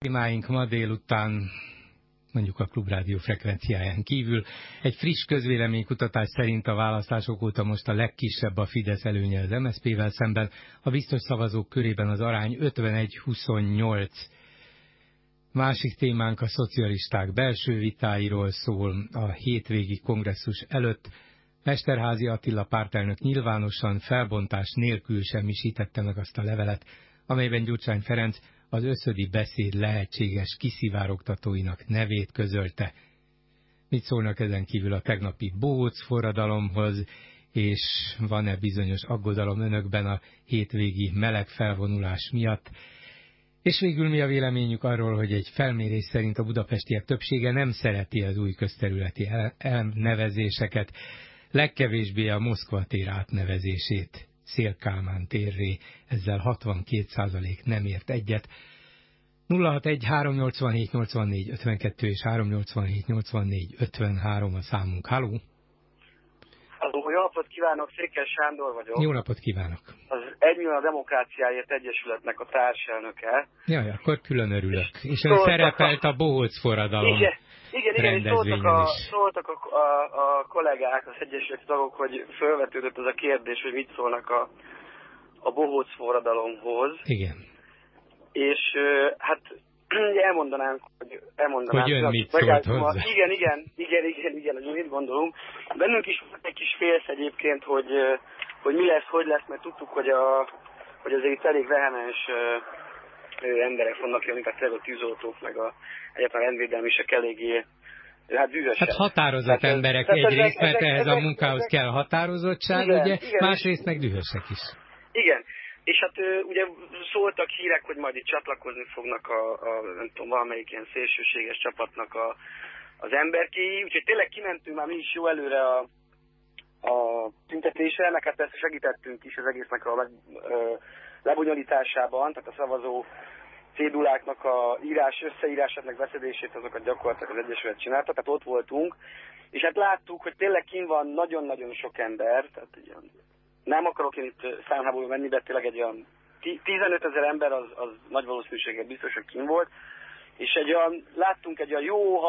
Témáink ma délután, mondjuk a Klubrádió frekvenciáján kívül, egy friss közvéleménykutatás szerint a választások óta most a legkisebb a Fidesz előnye az MSZP-vel szemben, a biztos szavazók körében az arány 51-28. Másik témánk a szocialisták belső vitáiról szól a hétvégi kongresszus előtt. Mesterházy Attila pártelnök nyilvánosan felbontás nélkül semmisítette meg azt a levelet, amelyben Gyurcsány Ferenc az összödi beszéd lehetséges kiszivárogtatóinak nevét közölte. Mit szólnak ezen kívül a tegnapi bohóc forradalomhoz, és van-e bizonyos aggodalom önökben a hétvégi meleg felvonulás miatt? És végül mi a véleményük arról, hogy egy felmérés szerint a budapestiek többsége nem szereti az új közterületi elnevezéseket, legkevésbé a Moszkva tér átnevezését Széll-Kálmán térré, ezzel 62% nem ért egyet. 061 387 84 52 és 387 84 53 a számunk. Halló! Halló, jó napot kívánok, Székely Sándor vagyok. Jó napot kívánok! Az 1 millió a Demokráciáért Egyesületnek a társelnöke. Jaj, akkor külön örülök. És ön szerepelt a bohóc forradalom. Igen, szóltak a kollégák, az egyesületi tagok, hogy felvetődött az a kérdés, hogy mit szólnak a bohóc forradalomhoz. Igen. És hát elmondanám, hogy ön mit szólt hozzá. Igen, hogy mit gondolunk. Bennünk is volt egy kis félsz egyébként, hogy mi lesz, hogy lesz, mert tudtuk, hogy azért itt elég vehemens emberek vannak jönni, tehát a tűzoltók, meg egyáltalán rendvédelmisek eléggé dühösek. Hát határozott emberek egyrészt, mert ehhez a munkához kell határozottság, igen, ugye, igen, másrészt meg dühösek is. Igen, és hát ugye szóltak hírek, hogy majd itt csatlakozni fognak nem tudom, valamelyik ilyen szélsőséges csapatnak az emberkéi, úgyhogy tényleg kimentünk már mi is jó előre a tüntetésre, meg hát persze segítettünk is az egésznek a lebonyolításában, tehát a szavazó céduláknak a összeírását, meg beszedését, azokat gyakorlatilag az Egyesület csinálta, tehát ott voltunk, és hát láttuk, hogy tényleg kint van nagyon-nagyon sok ember, tehát nem akarok én itt számhából menni, de tényleg egy olyan 15 000 ember az nagy valószínűséggel biztos, hogy kint volt, és láttunk egy olyan jó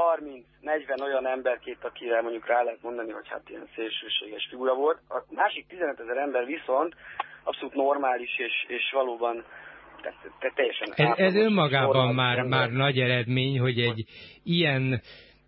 30-40 olyan emberkét, akire mondjuk rá lehet mondani, hogy hát ilyen szélsőséges figura volt. A másik 15 000 ember viszont abszolút normális, és valóban teljesen... Ez önmagában már nagy eredmény, hogy egy ilyen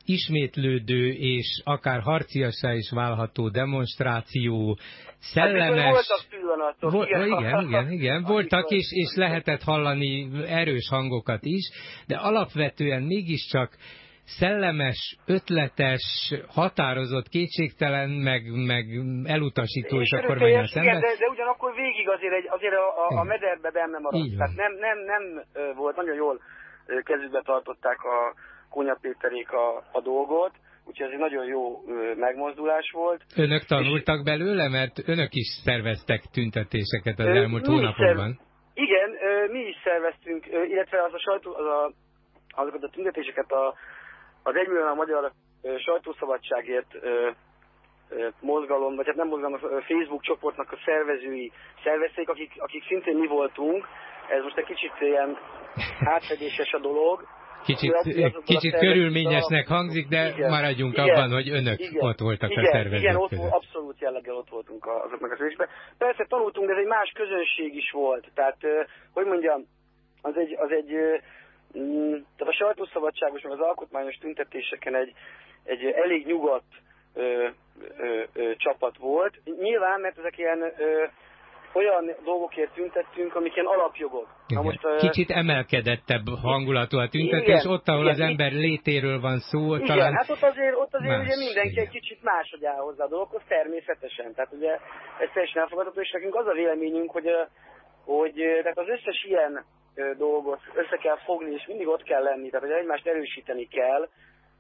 ismétlődő és akár harciassá is válható demonstráció, szellemes... Hát voltak pillanatok. Igen. Voltak, és lehetett hallani erős hangokat is, de alapvetően mégiscsak szellemes, ötletes, határozott, kétségtelen, meg elutasító is a kormánnyal szemben. De ugyanakkor végig azért a mederbe benne maradt. Tehát nem volt, nagyon jól kezükbe tartották a Kónya Péterék a dolgot, úgyhogy ez egy nagyon jó megmozdulás volt. Önök tanultak belőle, mert önök is szerveztek tüntetéseket az elmúlt hónapokban. Igen, mi is szerveztünk, illetve azokat a tüntetéseket az 1 millió a magyar sajtószabadságért mozgalom, vagy hát nem mozgalom, a Facebook csoportnak a szervezői szervezték, akik szintén mi voltunk. Ez most egy kicsit ilyen átfedéses a dolog. Kicsit körülményesnek hangzik, de igen, maradjunk abban, hogy önök ott voltak a szervezők között. Igen, abszolút jelleggel ott voltunk azoknak a szervezésben. Persze tanultunk, de ez egy más közönség is volt. Tehát, hogy mondjam, tehát a sajtószabadságos, meg az alkotmányos tüntetéseken egy elég nyugodt csapat volt. Nyilván, mert ezek ilyen olyan dolgokért tüntettünk, amik ilyen alapjogok. Na most, kicsit emelkedettebb hangulatú a tüntetés, ott, ahol az ember létéről van szó. Igen, talán hát ott azért ugye mindenki egy kicsit máshogy áll hozzá a dolgokhoz, természetesen. Tehát ugye ez teljesen elfogadható, és nekünk az a véleményünk, hogy tehát az összes ilyen dolgot össze kell fogni, és mindig ott kell lenni, tehát hogy egymást erősíteni kell,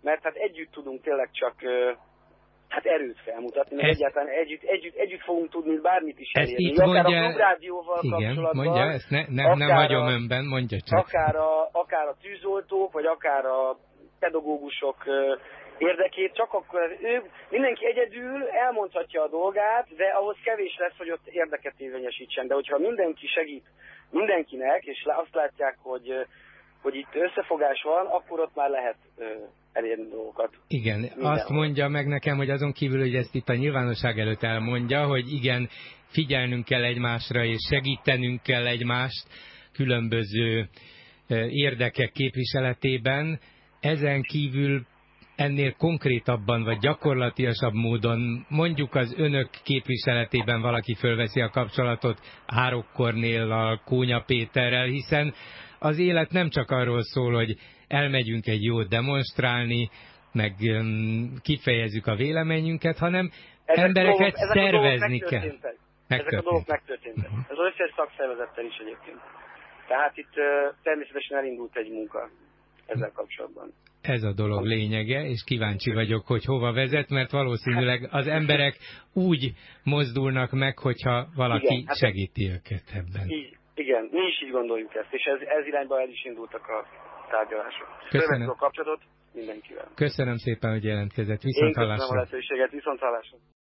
mert hát együtt tudunk tényleg csak erőt felmutatni, mert egyáltalán együtt fogunk tudni bármit is elérni. Ezt itt mondja, akár a Klubrádióval kapcsolatban, mondja, ezt nem hagyom önben, mondja csak. Akár a tűzoltók, vagy akár a pedagógusok érdekét, csak akkor mindenki egyedül elmondhatja a dolgát, de ahhoz kevés lesz, hogy ott érdeket érvényesítsen. De hogyha mindenki segít mindenkinek, és azt látják, hogy hogy itt összefogás van, akkor ott már lehet elérni dolgokat. Igen, Mindenhol. azt mondja meg nekem, hogy azon kívül, hogy ezt itt a nyilvánosság előtt elmondja, hogy igen, figyelnünk kell egymásra, és segítenünk kell egymást különböző érdekek képviseletében. Ezen kívül ennél konkrétabban, vagy gyakorlatiasabb módon, mondjuk az önök képviseletében valaki fölveszi a kapcsolatot Árok Kornéllal, Kónya Péterrel, hiszen az élet nem csak arról szól, hogy elmegyünk egy jót demonstrálni, meg kifejezzük a véleményünket, hanem embereket szervezni kell. Ezek a dolgok megtörténtek. Ez az összes szakszervezettel is egyébként. Tehát itt természetesen elindult egy munka ezzel kapcsolatban. Ez a dolog lényege, és kíváncsi vagyok, hogy hova vezet, mert valószínűleg az emberek úgy mozdulnak meg, hogyha valaki segíti őket ebben. Igen, mi is így gondoljuk ezt, és ez irányba el is indultak a tárgyalások. Köszönöm a kapcsolatot mindenkivel. Köszönöm szépen, hogy jelentkezett. Én köszönöm a lehetőséget, viszonthallásra.